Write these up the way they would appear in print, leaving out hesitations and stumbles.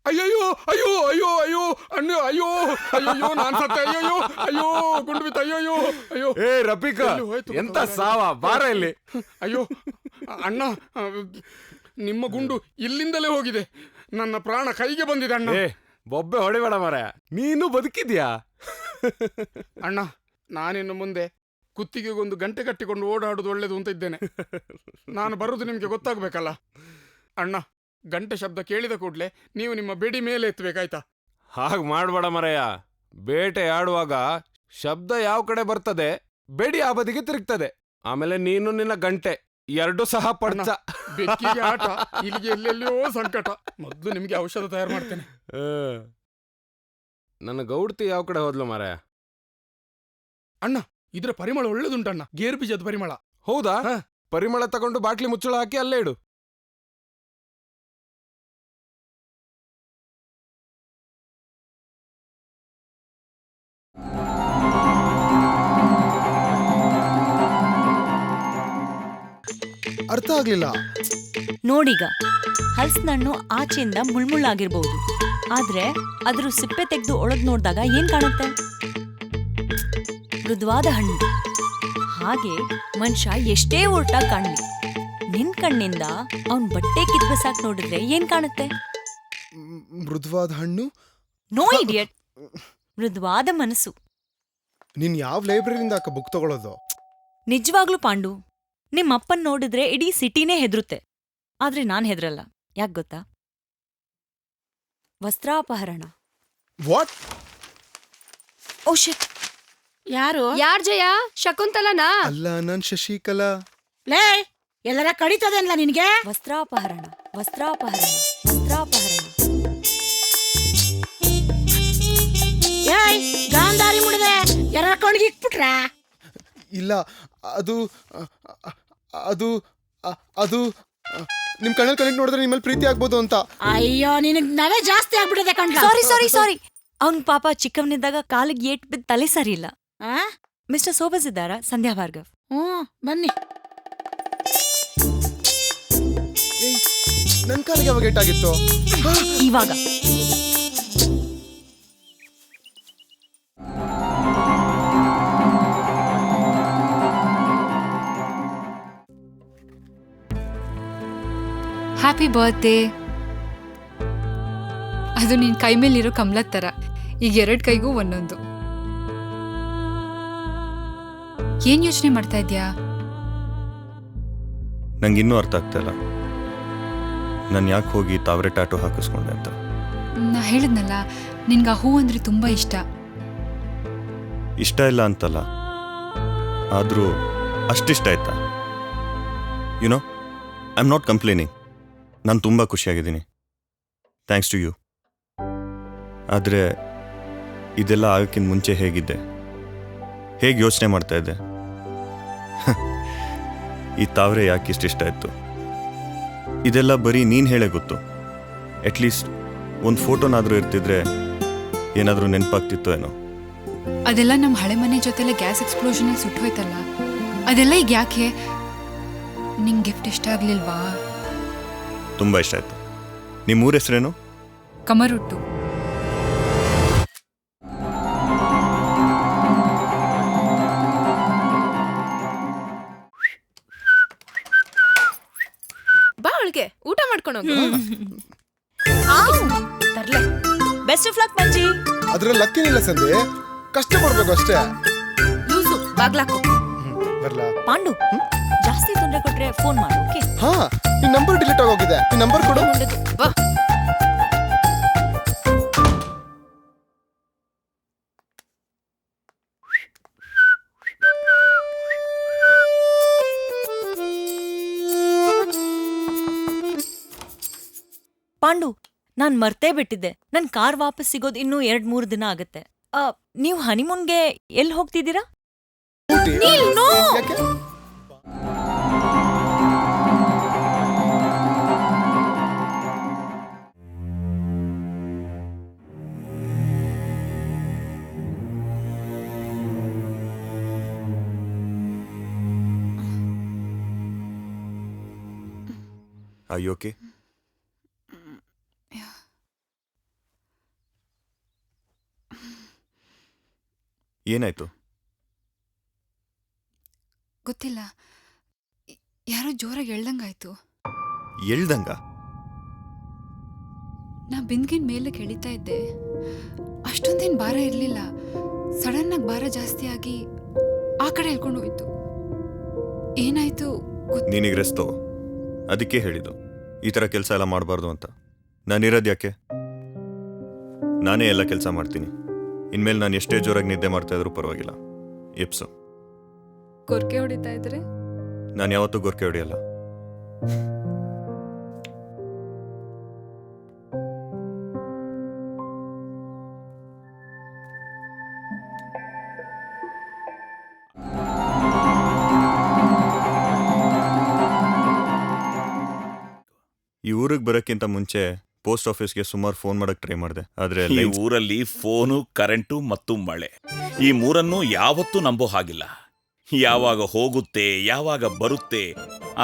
ಅಯ್ಯಯ್ಯೋ ಅಯ್ಯೋ ಅಯ್ಯೋ ಅಯ್ಯೋ ಅಣ್ಣ ಅಯ್ಯೋ ಅಯ್ಯೋ ನಾನ್ ಸತ್ತೆ ಅಯ್ಯೋ ಅಯ್ಯೋ ಗುಂಡು ಬಿತ್ತು ಅಯ್ಯೋ ಅಯ್ಯೋ. ಏ ರಫೀಕಾ, ಎಂತ ಸಾವ, ಬಾರ ಇಲ್ಲಿ. ಅಯ್ಯೋ ಅಣ್ಣ, ನಿಮ್ಮ ಗುಂಡು ಇಲ್ಲಿಂದಲೇ ಹೋಗಿದೆ, ನನ್ನ ಪ್ರಾಣ ಕೈಗೆ ಬಂದಿದೆ ಅಣ್ಣ. ಏ ಬೊಬ್ಬೆ ಹೊಡಿಬೇಡ ಮಾರಾಯ, ನೀನು ಬದುಕಿದ್ಯಾ? ಅಣ್ಣ, ನಾನಿನ್ನು ಮುಂದೆ ಕುತ್ತಿಗೆಗೊಂದು ಗಂಟೆ ಕಟ್ಟಿಕೊಂಡು ಓಡಾಡುದು ಒಳ್ಳೇದು ಅಂತ ಇದ್ದೇನೆ. ನಾನು ಬರುವುದು ನಿಮಗೆ ಗೊತ್ತಾಗ್ಬೇಕಲ್ಲ ಅಣ್ಣ. ಗಂಟೆ ಶಬ್ದ ಕೇಳಿದ ಕೂಡಲೇ ನೀವು ನಿಮ್ಮ ಬೆಡಿ ಮೇಲೆ ಎತ್ತಬೇಕಾಯ್ತಾ? ಹಾಗೆ ಮಾಡ್ಬೇಡ ಮಾರಾಯ, ಬೇಟೆ ಆಡುವಾಗ ಶಬ್ದ ಯಾವ ಕಡೆ ಬರ್ತದೆ ಬೆಡಿ ಆ ಬದಿಗೆ ತಿರುಗ್ತದೆ. ಆಮೇಲೆ ನೀನು ನಿನ್ನ ಗಂಟೆ ಎರಡು ಸಹ ಪಡ್ಚ. ಬೆಕ್ಕಿಗೆ ಆಟ, ಇಲ್ಲಿಗೆ ಎಲ್ಲೆಲ್ಲಿಯೋ ಸಂಕಟ. ಮೊದಲು ನಿಮಗೆ ಔಷಧ ತಯಾರು ಮಾಡ್ತೇನೆ. ನನ್ನ ಗೌಡ್ತಿ ಯಾವ ಕಡೆ ಹೋದ್ಲು ಮಾರಾಯ? ಅಣ್ಣ, ಇದರ ಪರಿಮಳ ಒಳ್ಳೇದುಂಟಣ್ಣ, ಗೇರು ಬೀಜದ ಪರಿಮಳ. ಹೌದಾ? ಪರಿಮಳ ತಗೊಂಡು ಬಾಟ್ಲಿ ಮುಚ್ಚಳ ಹಾಕಿ ಅಲ್ಲೇ ಇಡು. ಅರ್ಥ ಆಗ್ಲಿಲ್ಲ. ನೋಡೀಗ, ಹಲಸಿನಣ್ಣು ಆಚೆಯಿಂದ ಮುಳ್ಮುಳ್ಳಾಗಿರ್ಬಹುದು, ಆದ್ರೆ ಅದ್ರ ಸಿಪ್ಪೆ ತೆಗೆದು ಒಳಗ್ ನೋಡಿದಾಗ ಏನ್ ಕಾಣುತ್ತೆ? ಮೃದುವಾದ ಹಣ್ಣು. ಹಾಗೆ ಮನುಷ್ಯ ಎಷ್ಟೇ ಒರಟಾಗಿ ಕಾಣ್ಲಿ, ನಿನ್ ಕಣ್ಣಿಂದ ಅವನ್ ಬಟ್ಟೆ ಕಿತ್ಬಸಾಕ್ ನೋಡಿದ್ರೆ ಏನ್ ಕಾಣುತ್ತೆ? ಮೃದುವಾದ ಹಣ್ಣು. ನೋ ಇಡಿಯಟ್, ಮೃದುವಾದ ಮನಸ್ಸು. ನೀನ್ ಯಾವ ಲೈಬ್ರರಿಯಿಂದ ಅಕ್ಕ ಬುಕ್ ತಗೊಳ್ಳೋದು? ನಿಜವಾಗ್ಲೂ ಪಾಂಡು, ನಿಮ್ಮಪ್ಪನ್ ನೋಡಿದ್ರೆ ಇಡೀ ಸಿಟಿನೇ ಹೆದರುತ್ತೆ, ಆದ್ರೆ ನಾನ್ ಹೆದ್ರಲ್ಲ. ಯಾಕ್ ಗೊತ್ತಾ? ವಸ್ತ್ರಾಪಹರಣ. ವಾಟ್? ಓ ಶಿಟ್. ಯಾರ್ ಜಯ? ಶಕುಂತಲನಾ? ಅಲ್ಲ, ನಾನ್ ಶಶಿಕಲಾ. ಲೇ, ಎಲ್ಲರ ಕಡಿತದೆ ಅನ್ಲ ನಿನ್ಗೆ? ವಸ್ತ್ರಾಪಹರಣ, ವಸ್ತ್ರಾಪಹರಣ, ವಸ್ತ್ರಾಪಹರಣ. ಏಯ್, ಗಾಂಧಾರಿ ಮುಡಿದೆ, ಎಲ್ಲರ ಕಣ್ಗೆ ಇಕ್ಬಿಟ್ರ? ಇಲ್ಲ, ಅದು ಅದು ಅದು ನಿಮ್ ಕಣ್ಣಲ್ಲಿ ಕನೆಕ್ಟ್ ನೋಡಿದ್ರೆ ನಿಮ್ಮಲ್ಲಿ ಪ್ರೀತಿ ಆಗ್ಬೋದು ಅಂತ. ಅಯ್ಯೋ, ನಿನಗ್ ನವೆ ಜಾಸ್ತಿ ಆಗ್ಬಿಟ್ಟಿದೆ ಕಣ್ಲ. ಸಾರಿ. ಅವ್ನ್ ಪಾಪ ಚಿಕ್ಕವನಿದ್ದಾಗ ಕಾಲಿಗೆ ಏಟ್ ಬಿದ್ದು ತಲೆ ಸರಿ ಇಲ್ಲ. ಮಿಸ್ಟರ್ ಸೋಬಸ್ ಇದ್ದಾರಾ? ಸಂಧ್ಯಾ ಭಾರ್ಗವ್. ಬನ್ನಿ. ನನ್ ಕಾಲಿಗೆ ಯಾವಾಗ ಏಟಾಗಿತ್ತು? ಇವಾಗ. Happy birthday. ಅದು ನಿನ್ ಕೈ ಮೇಲಿರೋ ಕಮಲದ ಥರ, ಈಗ 2 ಕೈಗೂ ಒಂದೊಂದು. ಏನ್ ಯೋಚನೆ ಮಾಡ್ತಾ ಇದ್ಯಾ? ನಂಗಿನ್ನೂ ಅರ್ಥ ಆಗ್ತಾಯಿಲ್ಲ, ನಾನು ಯಾಕೆ ಹೋಗಿ ತಾವರೆ ಟ್ಯಾಟೂ ಹಾಕಿಸ್ಕೊಂಡೆ ಅಂತ. ನಾ ಹೇಳಿದ್ನಲ್ಲ, ನಿನ್ಗೆ ಆ ಹೂ ಅಂದ್ರೆ ತುಂಬಾ ಇಷ್ಟ. ಇಷ್ಟ ಇಲ್ಲ ಅಂತಲ್ಲ, ಆದರೂ ಅಷ್ಟಿಷ್ಟ ಆಯ್ತಾ? YONO, I am not complaining. ನಾನು ತುಂಬ ಖುಷಿಯಾಗಿದ್ದೀನಿ, ಥ್ಯಾಂಕ್ಸ್ ಟು ಯು. ಆದರೆ ಇದೆಲ್ಲ ಆಗೋಕ್ಕಿಂತ ಮುಂಚೆ ಹೇಗಿದ್ದೆ, ಹೇಗೆ ಯೋಚನೆ ಮಾಡ್ತಾ ಇದ್ದೆ? ಈ ತಾವರೆ ಯಾಕೆ ಇಷ್ಟ ಇತ್ತು? ಇದೆಲ್ಲ ಬರೀ ನೀನು ಹೇಳೇ ಗೊತ್ತು. ಅಟ್ಲೀಸ್ಟ್ ಒಂದು ಫೋಟೋನಾದರೂ ಇರ್ತಿದ್ರೆ ಏನಾದರೂ ನೆನಪಾಗ್ತಿತ್ತು ಏನೋ. ಅದೆಲ್ಲ ನಮ್ಮ ಹಳೆ ಮನೆ ಜೊತೆಲ್ಲ ಗ್ಯಾಸ್ ಎಕ್ಸ್ಪ್ಲೋಷನಲ್ಲಿ ಸುಟ್ಟೋಯ್ತಲ್ಲ, ಅದೆಲ್ಲ ಈಗ ಯಾಕೆ? ನಿಂಗೆ ಗಿಫ್ಟ್ ಇಷ್ಟ ಆಗ್ಲಿಲ್ವಾ? ತುಂಬ ಇಷ್ಟ ಆಯಿತು. ನಿಮ್ಮ ಊರ ಹೆಸರೇನು? ಕಮರುಟ್ಟು. ಬಾ ಒಳಗೆ, ಊಟ ಮಾಡ್ಕೊಂಡು ಹೋಗು. ತರ್ಲೆ. Best of luck Manji. ಅದ್ರಲ್ಲಿ ಲಕ್ಕೇನಿಲ್ಲ ಸಂಧ್ಯೆ, ಕಷ್ಟ ಪಡ್ಬೇಕು ಅಷ್ಟೇ. ಲೂಸು, ಬಾಗ್ಲಾಕು. ಬರ್ಲಾ? ಪಾಂಡು, ಜಾಸ್ತಿ ತೊಂದರೆ ಕೊಟ್ರೆ ಫೋನ್ ಮಾಡು, ಓಕೆ? ಹಾ, ನಿನ್ ನಂಬರ್ ಡಿಲೀಟ್ ಆಗೋಗಿದೆ, ನಿನ್ ನಂಬರ್ ಕೊಡು. ಬಾ. ಪಾಂಡು, ನಾನ್ ಮರ್ತೇ ಬಿಟ್ಟಿದ್ದೆ, ನನ್ ಕಾರ್ ವಾಪಸ್ ಸಿಗೋದು ಇನ್ನೂ 2-3 ದಿನ ಆಗತ್ತೆ. ನೀವು ಹನಿಮೂನ್ಗೆ ಎಲ್ಲಿ ಹೋಗ್ತಿದ್ದೀರಾ? ಯಾಕೆ? Are you okay? ಏನಾಯ್ತು? ಗೊತ್ತಿಲ್ಲ, ಯಾರೋ ಜೋರಾಗಿ ಎಳ್ದಂಗಾಯ್ತು. ಎಳ್ದಂಗ? ನಾ ಬಿಂದ್ಗಿನ ಮೇಲೆ ಕೆಳಿತಾ ಇದ್ದೆ. ಅಷ್ಟೊಂದೇನು ಭಾರ ಇರಲಿಲ್ಲ. ಸಡನ್ನಾಗಿ ಭಾರ ಜಾಸ್ತಿ ಆಗಿ ಆ ಕಡೆ ಹೇಳ್ಕೊಂಡು ಹೋಯ್ತು. ಏನಾಯ್ತು ನೀನಿಗೆ ರೆಸ್ಟ್ ತಗೋ. ಅದಕ್ಕೆ ಹೇಳಿದ್ದು ಈ ಥರ ಕೆಲಸ ಎಲ್ಲ ಮಾಡಬಾರ್ದು ಅಂತ. ನಾನಿರೋದು ಯಾಕೆ? ನಾನೇ ಎಲ್ಲ ಕೆಲಸ ಮಾಡ್ತೀನಿ. ಇನ್ಮೇಲೆ ನಾನು ಎಷ್ಟೇ ಜೋರಾಗಿ ನಿದ್ದೆ ಮಾಡ್ತಾ ಇದ್ರೂ ಪರವಾಗಿಲ್ಲ. ಎಪ್ಸು. ಕೊರ್ಕೆ ಹೊಡಿತಾ ಇದ್ರೆ ನಾನು ಯಾವತ್ತೂ ಗೊರ್ಕೆ ಹೊಡೆಯಲ್ಲ. ಈ ಊರಿಗೆ ಬರೋಕ್ಕಿಂತ ಮುಂಚೆ ಪೋಸ್ಟ್ ಆಫೀಸ್ಗೆ ಸುಮಾರು ಫೋನ್ ಮಾಡಕ್ಕೆ ಟ್ರೈ ಮಾಡಿದೆ. ಆದರೆ ಈ ಊರಲ್ಲಿ ಫೋನು, ಕರೆಂಟು ಮತ್ತು ಮಳೆ, ಈ ಮೂರನ್ನು ಯಾವತ್ತೂ ನಂಬೋ ಹಾಗಿಲ್ಲ. ಯಾವಾಗ ಹೋಗುತ್ತೆ, ಯಾವಾಗ ಬರುತ್ತೆ,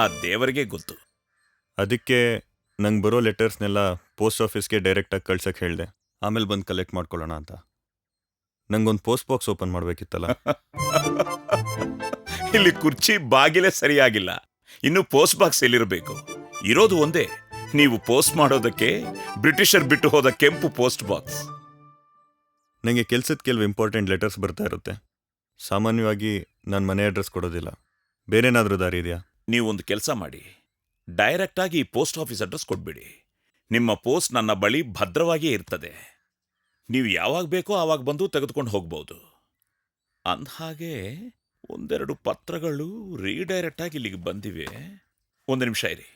ಆ ದೇವರಿಗೆ ಗೊತ್ತು. ಅದಕ್ಕೆ ನಂಗೆ ಬರೋ ಲೆಟರ್ಸ್ನೆಲ್ಲ ಪೋಸ್ಟ್ ಆಫೀಸ್ಗೆ ಡೈರೆಕ್ಟಾಗಿ ಕಳ್ಸಕ್ಕೆ ಹೇಳಿದೆ. ಆಮೇಲೆ ಬಂದು ಕಲೆಕ್ಟ್ ಮಾಡ್ಕೊಳ್ಳೋಣ ಅಂತ. ನಂಗೊಂದು ಪೋಸ್ಟ್ ಬಾಕ್ಸ್ ಓಪನ್ ಮಾಡಬೇಕಿತ್ತಲ್ಲ. ಇಲ್ಲಿ ಕುರ್ಚಿ ಬಾಗಿಲೇ ಸರಿಯಾಗಿಲ್ಲ, ಇನ್ನು ಪೋಸ್ಟ್ ಬಾಕ್ಸ್ ಎಲ್ಲಿರಬೇಕು? ಇರೋದು ಒಂದೇ, ನೀವು ಪೋಸ್ಟ್ ಮಾಡೋದಕ್ಕೆ ಬ್ರಿಟಿಷರ್ ಬಿಟ್ಟು ಹೋದ ಕೆಂಪು ಪೋಸ್ಟ್ ಬಾಕ್ಸ್. ನನಗೆ ಕೆಲಸದ ಕೆಲವು ಇಂಪಾರ್ಟೆಂಟ್ ಲೆಟರ್ಸ್ ಬರ್ತಾ ಇರುತ್ತೆ. ಸಾಮಾನ್ಯವಾಗಿ ನಾನು ಮನೆ ಅಡ್ರೆಸ್ ಕೊಡೋದಿಲ್ಲ. ಬೇರೆನಾದರೂ ದಾರಿ ಇದೆಯಾ? ನೀವೊಂದು ಕೆಲಸ ಮಾಡಿ, ಡೈರೆಕ್ಟಾಗಿ ಈ ಪೋಸ್ಟ್ ಆಫೀಸ್ ಅಡ್ರೆಸ್ ಕೊಟ್ಬಿಡಿ. ನಿಮ್ಮ ಪೋಸ್ಟ್ ನನ್ನ ಬಳಿ ಭದ್ರವಾಗಿಯೇ ಇರ್ತದೆ. ನೀವು ಯಾವಾಗ ಬೇಕೋ ಆವಾಗ ಬಂದು ತೆಗೆದುಕೊಂಡು ಹೋಗ್ಬೋದು. ಅಂದಹಾಗೆ ಒಂದೆರಡು ಪತ್ರಗಳು ರೀಡೈರೆಕ್ಟಾಗಿ ಇಲ್ಲಿಗೆ ಬಂದಿವೆ. ಒಂದು ನಿಮಿಷ ಇರಿ.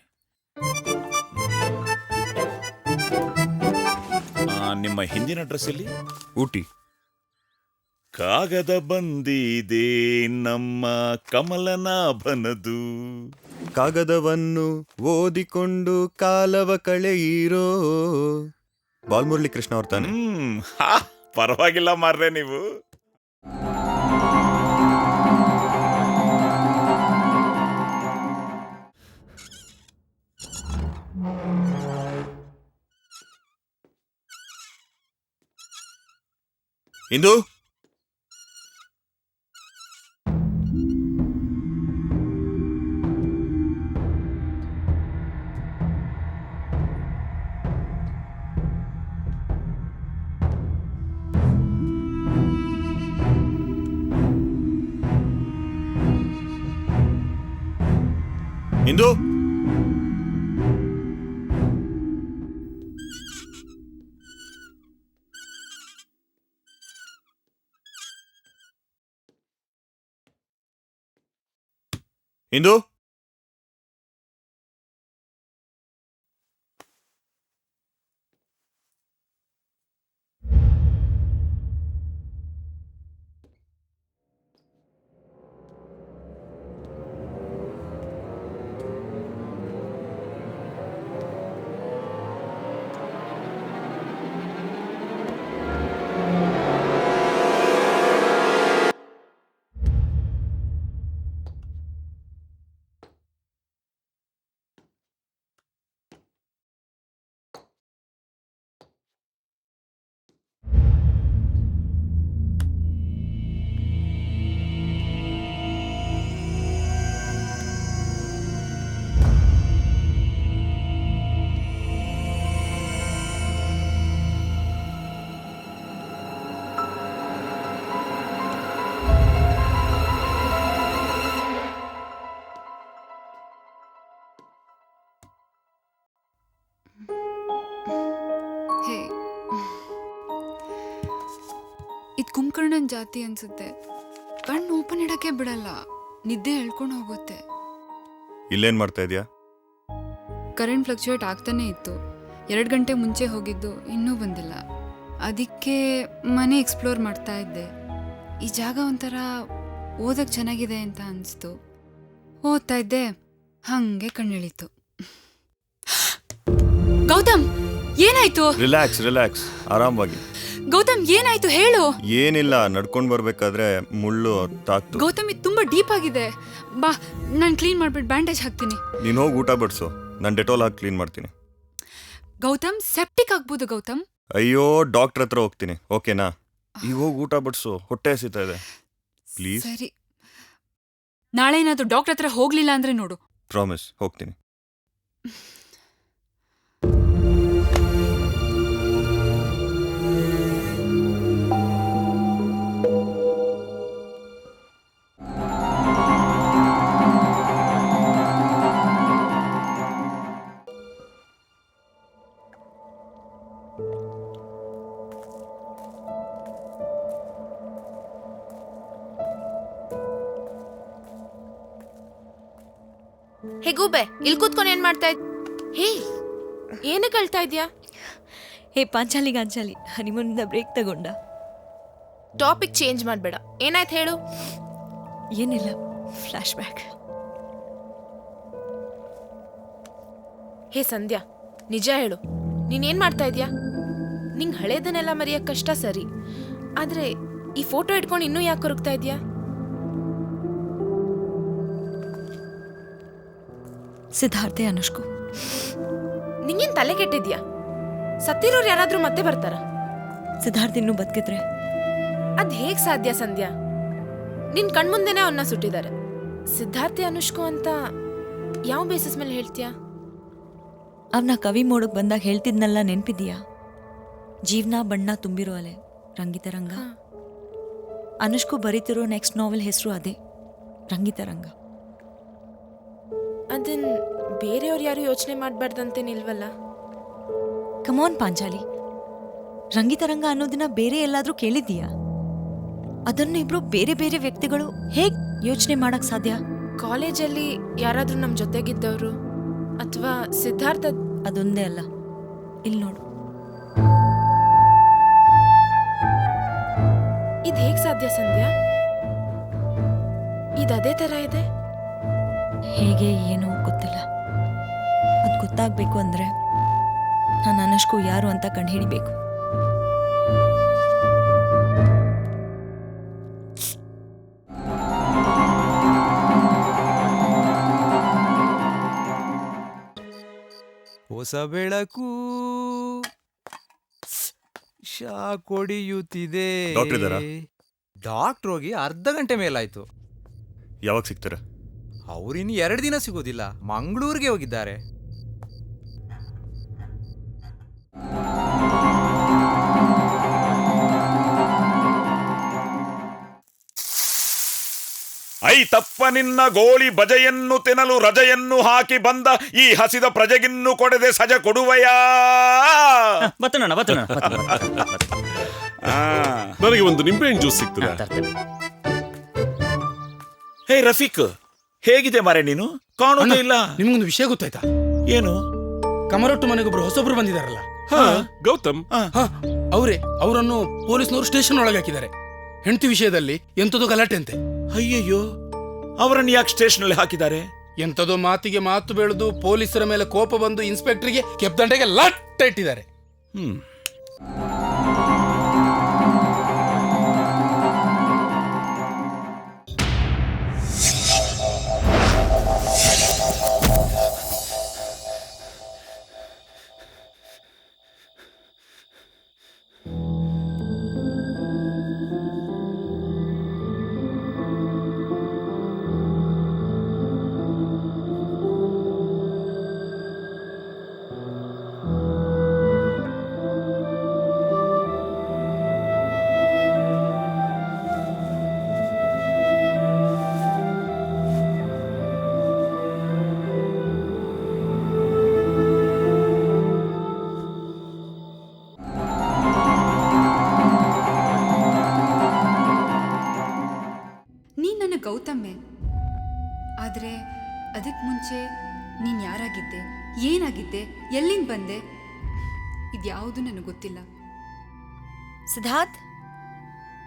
ನಿಮ್ಮ ಹಿಂದಿನ ಅಡ್ರೆಸ್ ಎಲ್ಲಿ? ಊಟಿ. ಕಾಗದ ಬಂದಿದೆ ನಮ್ಮ ಕಮಲನಾಭನದು. ಕಾಗದವನ್ನು ಓದಿಕೊಂಡು ಕಾಲವ ಕಳೆಯಿರೋ. ಬಾಲ್ಮುರಳಿ ಕೃಷ್ಣ ಅವ್ರ ತಾನೆ? ಪರವಾಗಿಲ್ಲ ಮಾರ್ರೆ ನೀವು. ಇಂದು ಇಂದು ಇಂದು ಹೇ, ಇದು ಕುಂಕರ್ಣನ್ ಜಾತಿ ಅನ್ಸುತ್ತೆ. ಕಣ್ಣು ಓಪನ್ ಇಡಕ್ಕೆ ಬಿಡಲ್ಲ, ನಿದ್ದೆ ಹೇಳ್ಕೊಂಡು ಹೋಗುತ್ತೆ. ಇಲ್ಲೇನ್ ಮಾಡ್ತಾ ಇದೀಯಾ? ಕರೆಂಟ್ ಫ್ಲಕ್ಚುಯೇಟ್ ಆಗ್ತಾನೆ ಇತ್ತು. 2 ಗಂಟೆ ಮುಂಚೆ ಹೋಗಿದ್ದು, ಇನ್ನೂ ಬಂದಿಲ್ಲ. ಅದಕ್ಕೆ ಮನೆ ಎಕ್ಸ್ಪ್ಲೋರ್ ಮಾಡ್ತಾ ಇದ್ದೆ. ಈ ಜಾಗ ಒಂಥರ ಓದಕ್ಕೆ ಚೆನ್ನಾಗಿದೆ ಅಂತ ಅನಿಸ್ತು. ಓದ್ತಾ ಇದ್ದೆ, ಹಂಗೆ ಕಣ್ಣಿಳಿತು. ಗೌತಮ್, ಏನಾಯ್ತು? ರಿಲ್ಯಾಕ್ಸ್ ರಿಲ್ಯಾಕ್ಸ್, ಆರಾಮವಾಗಿ. ಗೌತಮ್, ಏನಾಯ್ತು ಹೇಳು. ಏನಿಲ್ಲ, ನಡ್ಕೊಂಡು ಬರ್ಬೇಕಾದ್ರೆ ಮುಳ್ಳು ತಾಕ್ತು. ಗೌತಮ್, ಇದು ತುಂಬಾ ಡೀಪ್ ಆಗಿದೆ. ಬಾ, ನಾನು ಕ್ಲೀನ್ ಮಾಡ್ಬಿಟ್ಟು ಬ್ಯಾಂಡೇಜ್ ಹಾಕ್ತೀನಿ. ನೀನು ಹೋಗಿ ಊಟ ಬಡಿಸು, ನಾನು ಡೆಟೋಲ್ ಹಾಕಿ ಕ್ಲೀನ್ ಮಾಡ್ತೀನಿ. ಗೌತಮ್, ಸೆಪ್ಟಿಕ್ ಆಗ್ಬೋದು ಗೌತಮ್. ಅಯ್ಯೋ, ಡಾಕ್ಟರ್ ಹತ್ರ ಹೋಗ್ತೀನಿ, ಓಕೆನಾ? ಈಗ ಹೋಗಿ ಊಟ ಬಡಿಸು, ಹೊಟ್ಟೆ ಹಸಿತಾ ಇದೆ. ಪ್ಲೀಸ್. ಸರಿ, ನಾಳೆ ಏನಾದ್ರು ಡಾಕ್ಟರ್ ಹತ್ರ ಹೋಗ್ಲಿಲ್ಲ ಅಂದ್ರೆ ನೋಡು. ಪ್ರಾಮಿಸ್, ಹೋಗ್ತೀನಿ. ಹೇ ಗೂಬೆ, ಇಲ್ಲಿ ಕೂತ್ಕೊಂಡು ಏನ್ ಮಾಡ್ತಾ ಇದ್? ಹೇ, ಏನಕ್ಕೆ ಅಳ್ತಾ ಇದ್ಯಾ? ಹೇ ಪಾಂಚಾಲಿ ಹನಿಮೂನಿಂದ ಬ್ರೇಕ್ ತಗೊಂಡ. ಟಾಪಿಕ್ ಚೇಂಜ್ ಮಾಡ್ಬೇಡ. ಏನಾಯ್ತು ಹೇಳು. ಏನಿಲ್ಲ, ಫ್ಲಾಶ್ ಬ್ಯಾಕ್. ಹೇ ಸಂಧ್ಯಾ, ನಿಜ ಹೇಳು, ನೀನೇನ್ ಮಾಡ್ತಾ ಇದ್ಯಾ? ನಿಂಗೆ ಹಳೇದನ್ನೆಲ್ಲ ಮರೆಯಕ್ ಕಷ್ಟ ಸರಿ, ಆದ್ರೆ ಈ ಫೋಟೋ ಇಟ್ಕೊಂಡು ಇನ್ನೂ ಯಾಕೆ ಕೊರಗ್ತಾ ಇದ್ಯಾ? ಸಿದ್ಧಾರ್ಥೆ ಅನುಷ್ಕು. ನಿಂಗೇನ್ ತಲೆ ಕೆಟ್ಟಿದ್ಯಾ? ಸತ್ತಿರೋರು ಯಾರಾದ್ರೂ ಮತ್ತೆ ಬರ್ತಾರ? ಸಿದ್ಧಾರ್ಥ್ ಇನ್ನೂ ಬದುಕಿದ್ರೆ ಅದ್ ಹೇಗ್ ಸಾಧ್ಯ ಸಂಧ್ಯಾ? ನಿನ್ ಕಣ್ಮುಂದೆನೆ ಅವನ್ನ ಸುಟ್ಟಿದ್ದಾರೆ. ಸಿದ್ಧಾರ್ಥೆ ಅನುಷ್ಕು ಅಂತ ಯಾವ ಬೇಸಿಸ್ ಮೇಲೆ ಹೇಳ್ತೀಯಾ? ಅವನ ಕವಿ ಮೋಡಕ್ ಬಂದಾಗ ಹೇಳ್ತಿದ್ನಲ್ಲ, ನೆನ್ಪಿದೀಯಾ? ಜೀವನ ಬಣ್ಣ ತುಂಬಿರೋ ಅಲೆ ರಂಗಿತರಂಗ. ಅನುಷ್ಕು ಬರೀತಿರೋ ನೆಕ್ಸ್ಟ್ ನಾವೆಲ್ ಹೆಸರು ಅದೇ, ರಂಗಿತರಂಗ. ಅದನ್ ಬೇರೆಯವ್ರು ಯಾರು ಯೋಚನೆ ಮಾಡ್ಬಾರ್ದಂತೇನಿಲ್ವಲ್ಲ? ಕಮಾನ್ ಪಾಂಚಾಲಿ, ರಂಗಿತರಂಗ ಅನ್ನೋದನ್ನ ಬೇರೆ ಎಲ್ಲಾದ್ರೂ ಕೇಳಿದೀಯಾ? ಅದನ್ನು ಇಬ್ರು ಬೇರೆ ಬೇರೆ ವ್ಯಕ್ತಿಗಳು ಹೇಗ್ ಯೋಚನೆ ಮಾಡಕ್ ಸಾಧ್ಯ? ಕಾಲೇಜಲ್ಲಿ ಯಾರಾದ್ರೂ ನಮ್ ಜೊತೆಗಿದ್ದವ್ರು ಅಥವಾ ಸಿದ್ಧಾರ್ಥ? ಅದೊಂದೇ ಅಲ್ಲ, ಇಲ್ಲಿ ನೋಡು. ಇದ್ ಹೇಗ್ ಸಾಧ್ಯ ಸಂಧ್ಯಾ? ಇದೇ ತರ ಇದೆ. ಹೇಗೆ ಏನೂ ಗೊತ್ತಿಲ್ಲ. ಅದು ಗೊತ್ತಾಗ್ಬೇಕು ಅಂದ್ರೆ ನಾನು ಅನುಷ್ಕು ಯಾರು ಅಂತ ಕಂಡುಹಿಡಿಬೇಕು. ಹೊಸ ಬೆಳಕು ಶಾಕ್ ಹೊಡೆಯುತ್ತಿದೆ. ಡಾಕ್ಟರ್ ಇದ್ದಾರಾ? ಡಾಕ್ಟರ್ ಹೋಗಿ ಅರ್ಧ ಗಂಟೆ ಮೇಲಾಯ್ತು. ಯಾವಾಗ ಸಿಗ್ತಾರೆ? ಅವ್ರಿನ್ನು 2 ದಿನ ಸಿಗೋದಿಲ್ಲ, ಮಂಗಳೂರಿಗೆ ಹೋಗಿದ್ದಾರೆ. ಐತಪ್ಪ ನಿನ್ನ ಗೋಳಿ ಬಜೆಯನ್ನು ತಿನ್ನಲು ರಜೆಯನ್ನು ಹಾಕಿ ಬಂದ ಈ ಹಸಿದ ಪ್ರಜೆಗಿನ್ನು ಕೊಡದೆ ಸಜ ಕೊಡುವಯಾ? ನನಗೆ ಒಂದು ನಿಂಬೆಹಣ್ಣು ಜ್ಯೂಸ್ ಸಿಗ್ತದೆ. ಹೇ ರಫೀಕ್, ಹೇಗಿದೆ ಮಾರೆ ನೀನು? ಕಾಣೋದೇ ಇಲ್ಲ. ನಿಮ್ಗೊಂದು ವಿಷಯ ಗೊತ್ತಾಯ್ತಾ? ಏನು? ಕಮರೊಟ್ಟು ಮನೆಗೊಬ್ರು ಹೊಸೊಬ್ರು ಬಂದಿದಾರಲ್ಲ, ಗೌತಮ್. ಅವರೇ. ಅವರನ್ನು ಪೊಲೀಸ್ನವರು ಸ್ಟೇಷನ್ ಒಳಗೆ ಹಾಕಿದ್ದಾರೆ. ಹೆಂಡತಿ ವಿಷಯದಲ್ಲಿ ಎಂತದೋ ಗಲಾಟೆ ಅಂತೆ. ಅಯ್ಯಯ್ಯೋ, ಅವರನ್ನು ಯಾಕೆ ಸ್ಟೇಷನ್ ಅಲ್ಲಿ ಹಾಕಿದ್ದಾರೆ? ಎಂತದೋ ಮಾತಿಗೆ ಮಾತು ಬೆಳೆದು ಪೊಲೀಸರ ಮೇಲೆ ಕೋಪ ಬಂದು ಇನ್ಸ್ಪೆಕ್ಟರ್ಗೆ ಕೆಪ್ದಂಡೆಗೆ ಲಟ್ಟ ಇಟ್ಟಿದ್ದಾರೆ. ಗೌತಮ್ಮೆ, ಆದರೆ ಅದಕ್ಕೆ ಮುಂಚೆ ನೀನು ಯಾರಾಗಿದ್ದೆ, ಏನಾಗಿದ್ದೆ, ಎಲ್ಲಿಂದ ಬಂದೆ, ಇದ್ಯಾವುದು ನನಗೆ ಗೊತ್ತಿಲ್ಲ. Siddharth,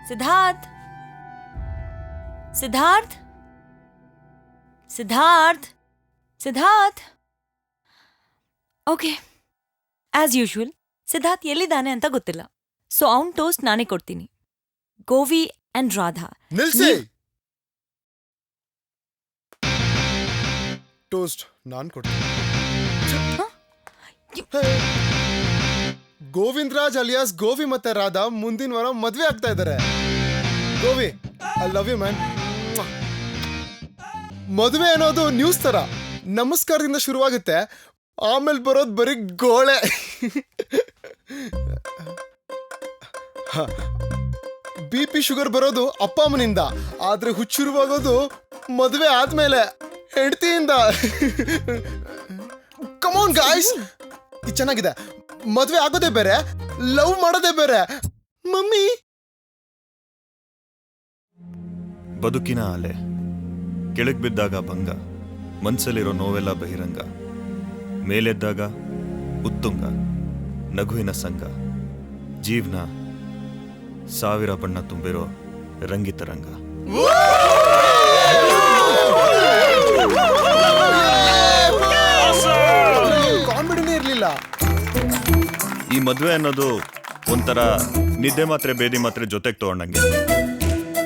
Siddharth, Siddharth, Siddharth, Siddharth. Okay, as usual Siddharth ಎಲ್ಲಿದ್ದಾನೆ ಅಂತ ಗೊತ್ತಿಲ್ಲ. ಸೊ ಅವನ್ ಟೋಸ್ಟ್ ನಾನೇ ಕೊಡ್ತೀನಿ. ಗೋವಿ ಅಂಡ್ ರಾಧಾ. ನಿಲ್ಸಿ. ಟೋಸ್ಟ್ ನಾನ್ ಕೊಡ್ತೀನಿ. ಗೋವಿಂದರಾಜ್ ಅಲಿಯಾಸ್ ಗೋವಿ ಮತ್ತೆ ರಾಧಾ ಮುಂದಿನ ವಾರ ಮದ್ವೆ ಆಗ್ತಾ ಇದ್ದಾರೆ. ಗೋವಿ, ಐ ಲವ್ ಯು ಮ್ಯಾನ್. ಮದುವೆ ಅನ್ನೋದು ನ್ಯೂಸ್ ತರ ನಮಸ್ಕಾರದಿಂದ ಶುರುವಾಗುತ್ತೆ, ಆಮೇಲೆ ಬರೋದು ಬರೀ ಗೋಳೆ. BP ಶುಗರ್ ಬರೋದು ಅಪ್ಪ ಅಮ್ಮನಿಂದ, ಆದ್ರೆ ಹುಚ್ಚುರುವಾಗೋದು ಮದುವೆ ಆದ್ಮೇಲೆ ಹೆಂಡತಿಯಿಂದ. ಕಮಾನ್ ಗಾಯ್ಸ್, ಇದು ಚೆನ್ನಾಗಿದೆ. ಮದುವೆ ಆಗೋದೇ ಬೇರೆ, ಲವ್ ಮಾಡೋದೇ ಬೇರೆ. ಮಮ್ಮಿ, ಬದುಕಿನ ಅಲೆ ಕೆಳಗೆ ಬಿದ್ದಾಗ ಭಂಗ, ಮನ್ಸಲ್ಲಿರೋ ನೋವೆಲ್ಲ ಬಹಿರಂಗ, ಮೇಲೆದ್ದಾಗ ಉತ್ತುಂಗ, ನಗುವಿನ ಸಂಗ, ಜೀವನ ಸಾವಿರ ಬಣ್ಣ ತುಂಬಿರೋ ರಂಗಿತ ರಂಗ. ಕಾಮಿಡಿನೇ ಇರ್ಲಿಲ್ಲ. ಈ ಮದ್ವೆ ಅನ್ನೋದು ಒಂಥರ ನಿದ್ದೆ ಮಾತ್ರೆ ಬೇದಿ ಮಾತ್ರೆ ಜೊತೆಗೆ ತಗೊಂಡಂಗೆ.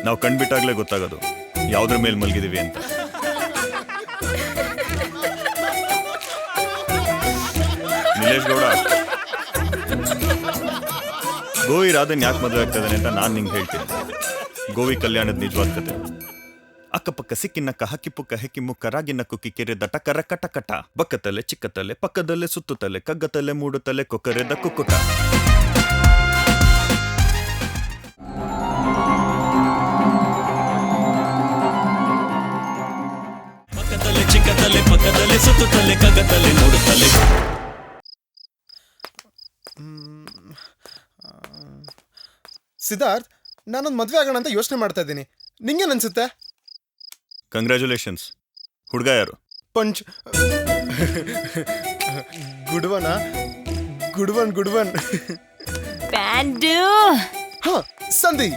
ನಾವು ಕಣ್ಬಿಟ್ಟಾಗ್ಲೇ ಗೊತ್ತಾಗೋದು ಯಾವ್ದ್ರ ಮೇಲೆ ಮಲಗಿದೀವಿ ಅಂತ. ನಿಲೇಶ್ ಗೌಡ, ಗೋವಿ ರಾಧನ್ ಯಾಕೆ ಮದುವೆ ಆಗ್ತದಾನೆ ಅಂತ ನಾನು ನಿಂಗೆ ಹೇಳ್ತೀನಿ. ಗೋವಿ ಕಲ್ಯಾಣದ ನಿಜವಾದ ಕತೆ. ಅಕ್ಕಪಕ್ಕ ಸಿಕ್ಕಿನಕ್ಕ ಹಕ್ಕಿಪುಕ್ಕ ಹೆಕ್ಕಿ ಮುಕ್ಕ ರಾಗಿನ ಕುಕ್ಕಿ ಕೆರೆದ ಟಕರ ಕಟಕಟ, ಬಕ್ಕತಲೆ ಚಿಕ್ಕತಲೆ ಪಕ್ಕದಲ್ಲೇ ಸುತ್ತುತ್ತಲೆ ಕಗ್ಗತಲೆ ಮೂಡುತ್ತಲೆ ಕೊಕ್ಕರೆದ ಕುಕ್ಕುಟ. ಪಕ್ಕದಲ್ಲೇ ಚಿಕ್ಕತಲೆ ಪಕ್ಕದಲ್ಲೇ ಸುತ್ತುತ್ತಲೆ ಕಗ್ಗತಲೆ ಮೂಡುತ್ತಲೆ. ಸಿದ್ಧಾರ್ಥ್, ನಾನೊಂದು ಮದ್ವೆ ಆಗೋಣ ಅಂತ ಯೋಚನೆ ಮಾಡ್ತಾ ಇದ್ದೀನಿ. ನಿಂಗೇನ್ ಅನ್ಸುತ್ತೆ? ಕಂಗ್ರ್ಯಾಚುಲೇಷನ್ಸ್. ಹುಡುಗ ಯಾರು? ಪಂಚ್. ಗುಡ್ವನ ಗುಡ್ವನ್. ಬ್ಯಾಂಡು. ಹಾ, ಸಂಧಿ,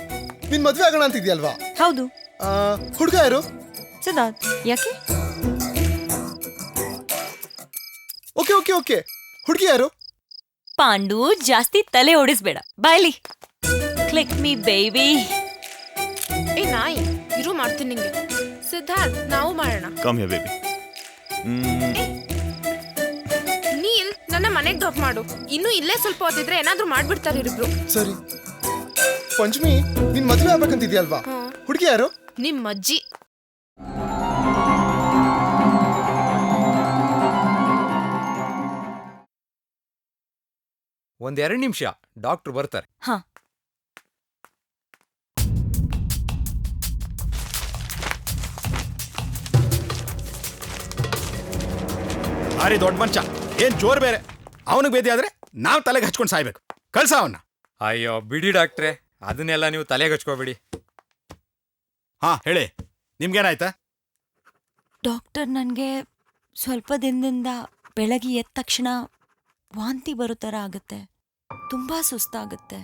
ನಿನ್ ಮದ್ವೆ ಆಗೋಣ ಅಂತಿದ್ಯಲ್ವಾ? ಹೌದು. ಹುಡುಗ ಯಾರು? ಸಿದ್ಧಾರ್ಥ್. ಯಾಕೆ? ಓಕೆ. ಹುಡುಗಿ ಯಾರು? ಪಾಂಡು, ಜಾಸ್ತಿ ತಲೆ ಓಡಿಸ್ಬೇಡ. ಬಾಯ್ಲಿ. Click me baby. ಏ ನಾಯಿ, ಇರು ಮಾಡ್ತೀನಿ ನಿಂಗೆ. ಸಿದ್ಧಾರ್ಥ್, ನಾವು ಮಾಡೋಣ. Come hey baby. ನೀಲ್, ನನ್ನ ಮನೆಗೆ ಡ್ರಾಪ್ ಮಾಡು. ಇನ್ನು ಇಲ್ಲೇ ಸ್ವಲ್ಪ ಹೊತ್ತಿದ್ರೆ ಏನಾದ್ರೂ ಮಾಡ್ಬಿಡ್ತಾರೆ ಇರಿಬ್ರು. ಸರಿ. ಪಂಚಮಿ, ನಿನ್ ಮದ್ವೆ ಆಗ್ಬೇಕಂತಿದ್ಯಲ್ವಾ? ಹುಡುಗಿ ಯಾರು? ನಿಮ್ಮ ಅಜ್ಜಿ. ಒಂದೆರಡು ನಿಮಿಷ, ಡಾಕ್ಟ್ರು ಬರ್ತಾರೆ. ಹಾ. ಭಾರಿ ದೊಡ್ಡ ಮನುಷ್ಯ, ಏನ್ ಜೋರ್ ಬೇರೆ. ಅವನಿಗೆ ಬೇದಿ ಆದ್ರೆ ನಾವು ತಲೆಗೆ ಹಚ್ಕೊಂಡು ಸಾಯ್ಬೇಕು. ಕಳ್ಸ ಅವನ್ನ. ಅಯ್ಯೋ ಬಿಡಿ ಡಾಕ್ಟ್ರೆ, ಅದನ್ನೆಲ್ಲ ನೀವು ತಲೆಗೆ ಹಚ್ಕೋಬೇಡಿ. ಹಾ ಹೇಳಿ, ನಿಮ್ಗೇನಾಯ್ತಾ? ಡಾಕ್ಟರ್, ನನಗೆ ಸ್ವಲ್ಪ ದಿನದಿಂದ ಬೆಳಗ್ಗೆ ಎದ್ದ ತಕ್ಷಣ ವಾಂತಿ ಬರೋ ಥರ ಆಗುತ್ತೆ. ತುಂಬ ಸುಸ್ತಾಗುತ್ತೆ.